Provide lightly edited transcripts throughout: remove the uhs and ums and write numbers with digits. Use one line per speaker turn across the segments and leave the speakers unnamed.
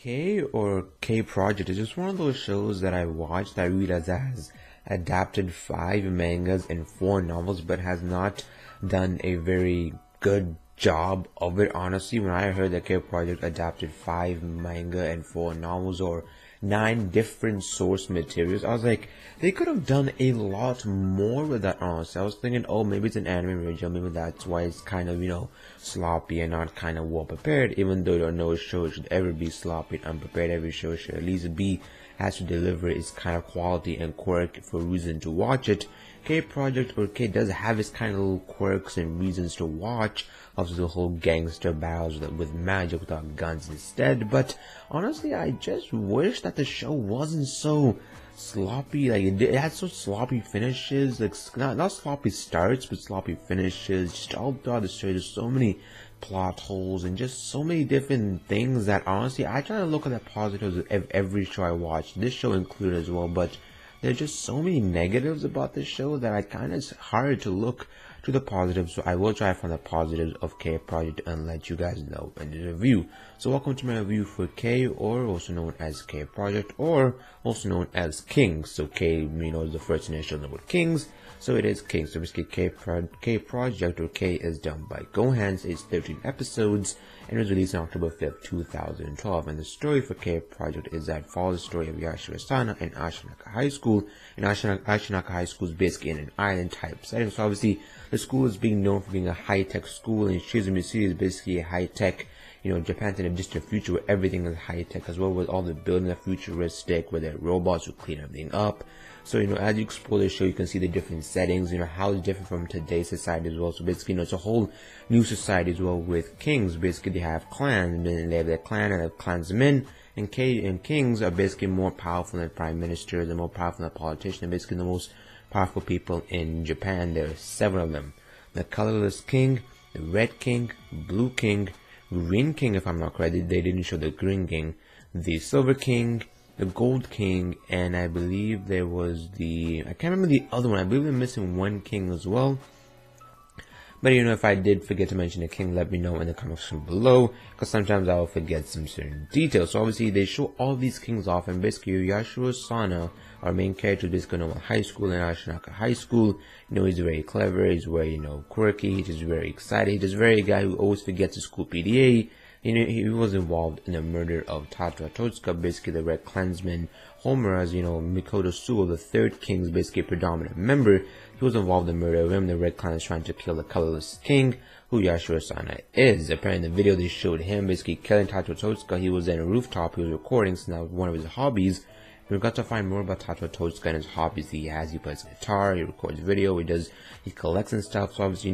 K or K Project is just one of those shows that I watched that I realized that has adapted 5 mangas and 4 novels, but has not done a very good job of it. Honestly, when I heard that K Project adapted 5 manga and 4 novels, or 9 different source materials, I was like, they could have done a lot more with that. Honestly, I was thinking, oh, maybe it's an anime original, maybe that's why it's kind of, sloppy and not kind of well prepared. Even though no show should ever be sloppy and unprepared, every show should at least has to deliver its kind of quality and quirk for reason to watch it. K Project or K does have its kind of little quirks and reasons to watch, of the whole gangster battles with magic without guns instead. But honestly, I just wish that the show wasn't so sloppy. Like it had so sloppy finishes, like not sloppy starts, but sloppy finishes. Just all throughout the story, there's so many plot holes and just so many different things that honestly, I try to look at the positives of every show I watch, this show included as well. But there's just so many negatives about this show that I kind of, it's hard to look to the positives. So I will try to find the positives of K Project and let you guys know in the review. So welcome to my review for K, or also known as K Project, or also known as Kings. So K, is the first initial number with Kings, so it is Kings. So basically K Project or K is done by Gohans. It's 13 episodes and it was released on October 5th, 2012. And the story for K Project is that follows the story of Yashiro Sana in Ashinaka High School. And Ashinaka High School is basically in an island type setting. So obviously the school is being known for being a high-tech school, and Shizumi City is basically a high-tech, Japan's in a distant future where everything is high-tech as well, with all the buildings are futuristic, where there are robots who clean everything up. So, as you explore the show, you can see the different settings, how it's different from today's society as well. So basically, it's a whole new society as well with kings. Basically, they have clans, and they have their clan and have clansmen, and kings are basically more powerful than prime ministers and more powerful than politicians. They're basically the most powerful people in Japan. There are 7 of them: the colorless king, the red king, blue king, green king, if I'm not correct, they didn't show the green king, the silver king, the gold king, and I believe there was I can't remember the other one. I believe they're missing 1 king as well. But if I did forget to mention the king, let me know in the comment section below, because sometimes I will forget some certain details. So obviously they show all these kings off, and basically Yashiro Sana, our main character, is basically going to high school in Ashinaka High School. He's very clever, he's very, quirky, he's just very excited. He's just very guy who always forgets his school PDA. He was involved in the murder of Tatsura Totsuka, basically the Red Clansman. Homura's, Mikoto Suo, the 3rd king's basically predominant member. He was involved in the murder of him. The Red Clan is trying to kill the colorless king, who Yashiro Sana is. Apparently in the video they showed him basically killing Tatsura Totsuka. He was in a rooftop, he was recording, so that was one of his hobbies. We got to find more about Tatsura Totsuka and his hobbies he has. He plays guitar, he records video, he collects and stuff. So obviously,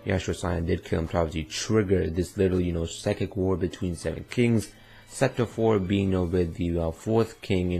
Yashiro Sana did kill him to obviously trigger this little, psychic war between 7 kings. Sector 4 being, with the 4th king,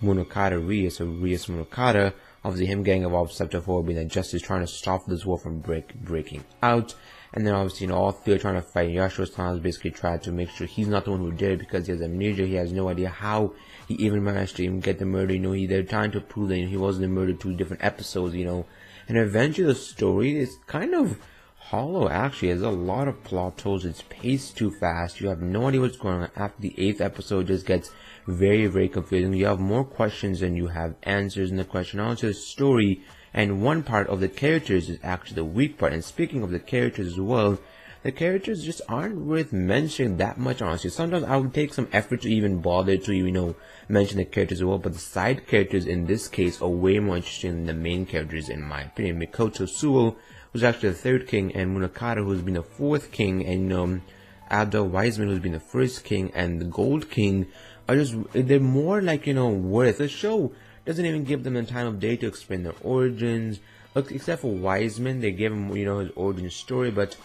Munokata Rias, or Rias Munokata. Obviously him getting involved with Sector 4 being the justice, trying to stop this war from breaking out. And then obviously, all 3 are trying to fight. Yashiro Sana basically tried to make sure he's not the one who did it, because he has amnesia. He has no idea how he even managed to even get the murder. They're trying to prove that he wasn't murdered 2 different episodes, And eventually the story is kind of hollow, actually. There's a lot of plot holes. It's paced too fast. You have no idea what's going on. After the 8th episode, it just gets very, very confusing. You have more questions than you have answers in the question. Also, the story and one part of the characters is actually the weak part. And speaking of the characters as well, the characters just aren't worth mentioning that much, honestly. Sometimes I would take some effort to even bother to, mention the characters as well, but the side characters in this case are way more interesting than the main characters, in my opinion. Mikoto Suo, who's actually the 3rd king, and Munokata, who's been the 4th king, and, Abdul Wiseman, who's been the 1st king, and the Gold King are just, they're more like, worth. The show doesn't even give them the time of day to explain their origins. Look, except for Wiseman, they gave him, his origin story, but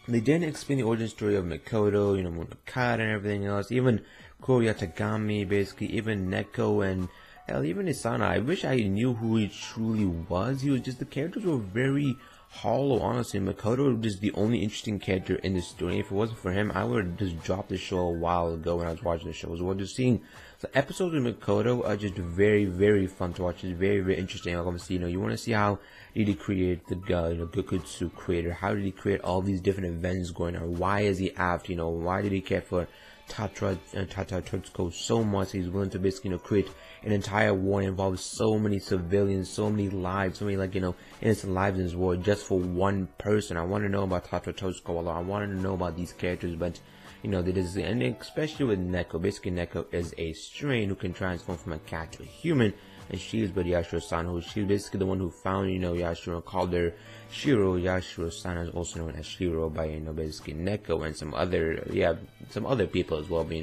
they didn't explain the origin story of Mikoto, Munokata and everything else. Even Kuro Yatagami, basically, even Neko, and hell, even Isana. I wish I knew who he truly was. The characters were very hollow, honestly. Mikoto was just the only interesting character in the story. If it wasn't for him, I would have just dropped the show a while ago when I was watching the show as well. Just seeing the episodes with Mikoto are just very, very fun to watch. It's very, very interesting. Like, obviously, you want to see how did he create the Gokutsu creator? How did he create all these different events going on? Why is he apt? Why did he care for Tata Tutsko so much. He's willing to basically, create an entire war that involves so many civilians, so many lives, so many, innocent lives in this war just for one person. I want to know about Tata Tutsko a lot. I wanted to know about these characters, but and especially with Neko. Basically, Neko is a strain who can transform from a cat to a human, and she is with Yashiro-san, who she's basically the one who found, Yashiro, called her Shiro. Yashiro-san is also known as Shiro by, basically Neko and some other people as well, but,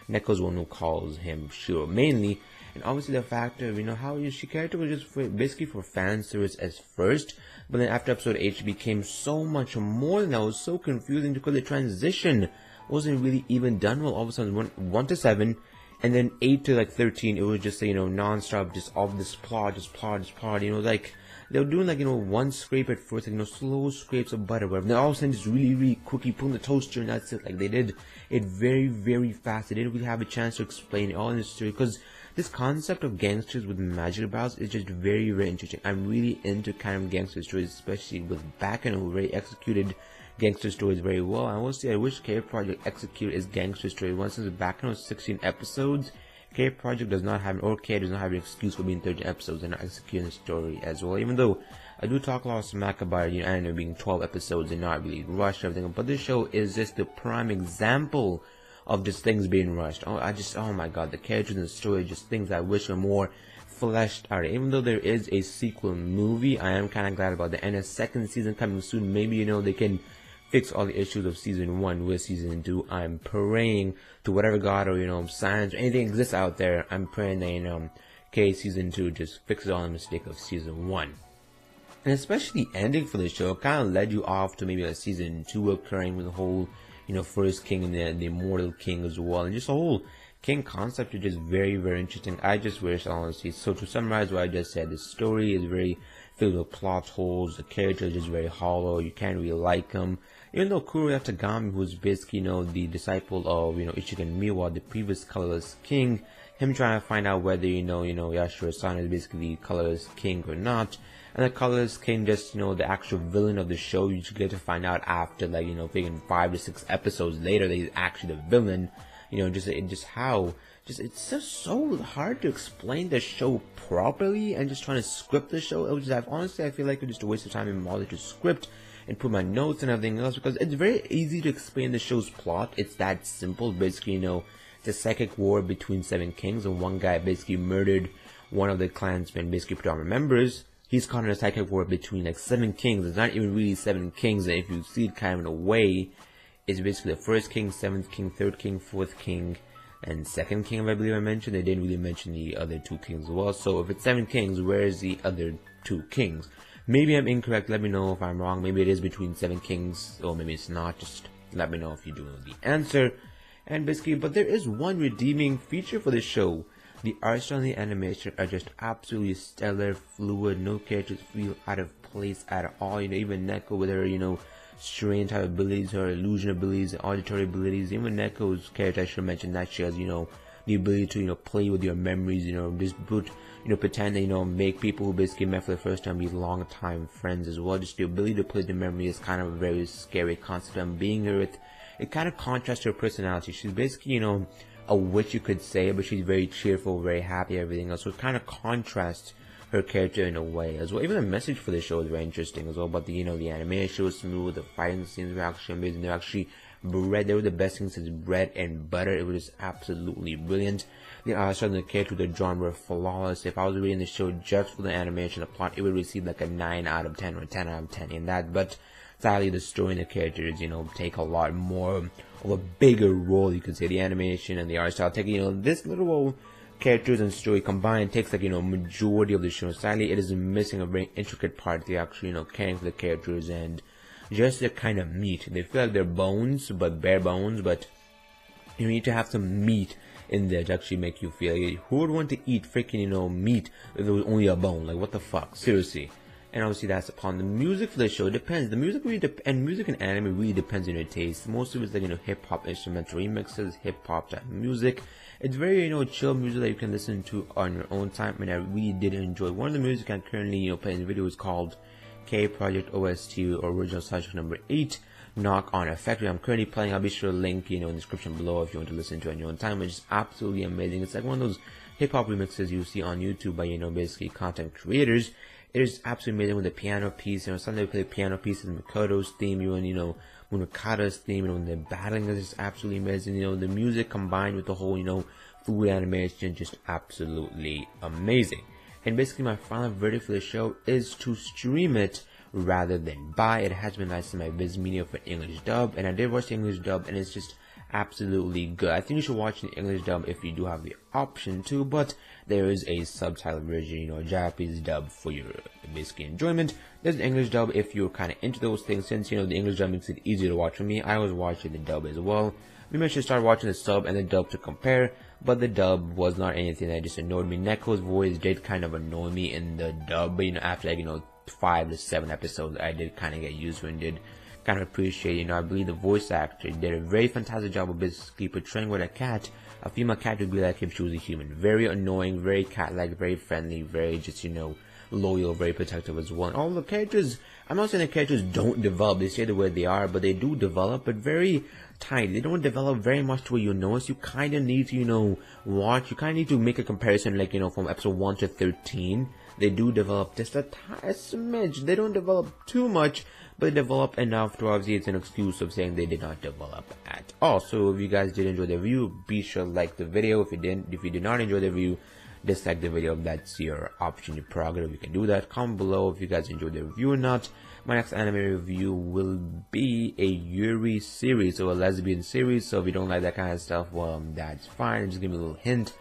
Neko's the one who calls him Shiro mainly. And obviously the fact of, how she character was just basically for fan service as first, but then after episode 8 she became so much more, and that was so confusing because the transition wasn't really even done well. All of a sudden 1 to 7, and then 8 to 13, it was just non-stop, just all this plot, like they were doing one scrape at first, slow scrapes of butter, whatever. Then all of a sudden just really quickly put in the toaster, and that's it. Like they did it very, very fast. They didn't really have a chance to explain it all in the story, because this concept of gangsters with magic powers is just very, very interesting. I'm really into kind of gangster stories, especially with Bakken, who really executed gangster stories very well. I will say I wish K Project executed its gangster story once. Since Bakken was 16 episodes, K Project does not have an excuse for being 13 episodes and not executing the story as well. Even though I do talk a lot of smack about anime being 12 episodes and not really rushed and everything, but this show is just the prime example of just things being rushed. Oh my god, the characters in the story, just things I wish were more fleshed out. Even though there is a sequel movie, I am kind of glad about that, and a second season coming soon. Maybe they can fix all the issues of season 1 with season 2. I'm praying to whatever god or science or anything exists out there. I'm praying that K season 2 just fixes all the mistake of season 1. And especially the ending for the show kind of led you off to maybe a season 2 occurring with the whole first king and the immortal king as well, and just the whole king concept is just very, very interesting. I just wish, honestly, so to summarize what I just said, the story is very filled with plot holes, the characters are just very hollow, you can't really like them. Even though Kuroya Tagami, who's basically, the disciple of, Ichigan Miwa, the previous colorless king, him trying to find out whether, Yashiro-san is basically the colorless king or not. And the colorless king, just, the actual villain of the show, you just get to find out after, figuring 5 to 6 episodes later that he's actually the villain. It's just so hard to explain the show properly, and just trying to script the show. Honestly, I feel like it's just a waste of time and money to script and put my notes and everything else, because it's very easy to explain the show's plot. It's that simple. Basically, it's a psychic war between 7 kings, and one guy basically murdered one of the clansmen, basically predominant members. He's caught in a psychic war between 7 kings. It's not even really 7 kings, and if you see it kind of in a way, it's basically the first king, 7th king, 3rd king, 4th king, and 2nd king, if I believe I mentioned. They didn't really mention the other 2 kings as well. So if it's 7 kings, where is the other 2 kings? Maybe I'm incorrect, let me know if I'm wrong. Maybe it is between 7 kings, or maybe it's not. Just let me know if you do know the answer. And basically, but there is one redeeming feature for the show. The art style and the animation are just absolutely stellar, fluid, no characters feel out of place at all. Even Neko with her, strange type abilities, her illusion abilities, auditory abilities. Even Neko's character, I should mention that she has, the ability to, play with your memories, pretend that, make people who basically met for the first time be long time friends as well. Just the ability to play the memory is kind of a very scary concept. And being her with, it kind of contrasts her personality. She's basically, a witch, you could say, but she's very cheerful, very happy, everything else. So it kind of contrasts her character in a way as well. Even the message for the show is very interesting as well. But the animation was smooth, the fighting scenes were actually amazing. They were actually bread. They were the best things since bread and butter. It was just absolutely brilliant. The art style and the character, the genre were flawless. If I was reading the show just for the animation, the plot, it would receive a 9 out of 10 or 10 out of 10 in that. But sadly, the story and the characters, take a lot more of a bigger role, you could say. The animation and the art style take, this little characters and story combined takes majority of the show. Sadly, it is missing a very intricate part, the actual, caring for the characters and just the kind of meat. They feel like they're bones, but bare bones, but you need to have some meat in there to actually make you feel like, who would want to eat freaking, meat if it was only a bone? Like, what the fuck? Seriously. And obviously that's upon the music for the show. It depends. The music really music and anime really depends on your taste. Most of it's hip hop instrumental remixes, hip hop type music. It's very chill music that you can listen to on your own time, and I really did enjoy. One of the music I'm currently playing in the video is called K Project OST or original soundtrack number 8. knock-on effect. I'm currently playing. I'll be sure to link, in the description below if you want to listen to it in your own time. It's just absolutely amazing. It's like one of those hip-hop remixes you see on YouTube by, basically content creators. It is absolutely amazing with the piano piece. Sometimes they play piano pieces, Makoto's theme, Munakata's theme, when they're battling is just absolutely amazing. The music combined with the whole, fluid animation, just absolutely amazing. And basically my final verdict for the show is to stream it rather than buy. It has been nice in my Viz Media for English dub, and I did watch the English dub, and it's just absolutely good. I think you should watch the English dub if you do have the option to, but there is a subtitle version, a Japanese dub for your basically enjoyment. There's an English dub if you're kind of into those things, since the English dub makes it easier to watch for me. I was watching the dub as well. We mentioned start watching the sub and the dub to compare, but the dub was not anything that just annoyed me. Neko's voice did kind of annoy me in the dub, but after 5 to 7 episodes, I did kind of get used to it and did kind of appreciate. I believe the voice actor did a very fantastic job of basically portraying with a female cat would be like if she was a human. Very annoying, very cat-like, very friendly, very just loyal, very protective as well. And all the characters, I'm not saying the characters don't develop, they stay the way they are, but they do develop, but very tiny. They don't develop very much to where you notice. You kind of need to, watch, you kind of need to make a comparison, like, from episode 1 to 13. They do develop just a smidge. They don't develop too much, but they develop enough to obviously it's an excuse of saying they did not develop at all. So if you guys did enjoy the review, be sure to like the video. If you did not enjoy the review, dislike the video. That's your option, your prerogative. You can do that. Comment below if you guys enjoyed the review or not. My next anime review will be a Yuri series, so a lesbian series. So if you don't like that kind of stuff, well, that's fine. Just give me a little hint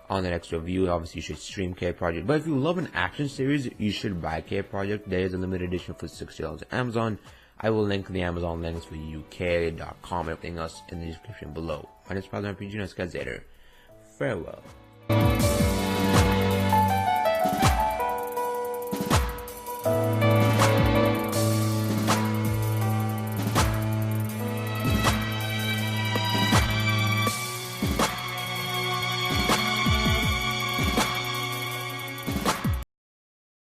on the next review. Obviously, you should stream K Project. But if you love an action series, you should buy K Project. There is a limited edition for $60 on Amazon. I will link the Amazon links for UK.com and everything else in the description below. My name is PlasmaRPG, and I'll see you guys later. Farewell.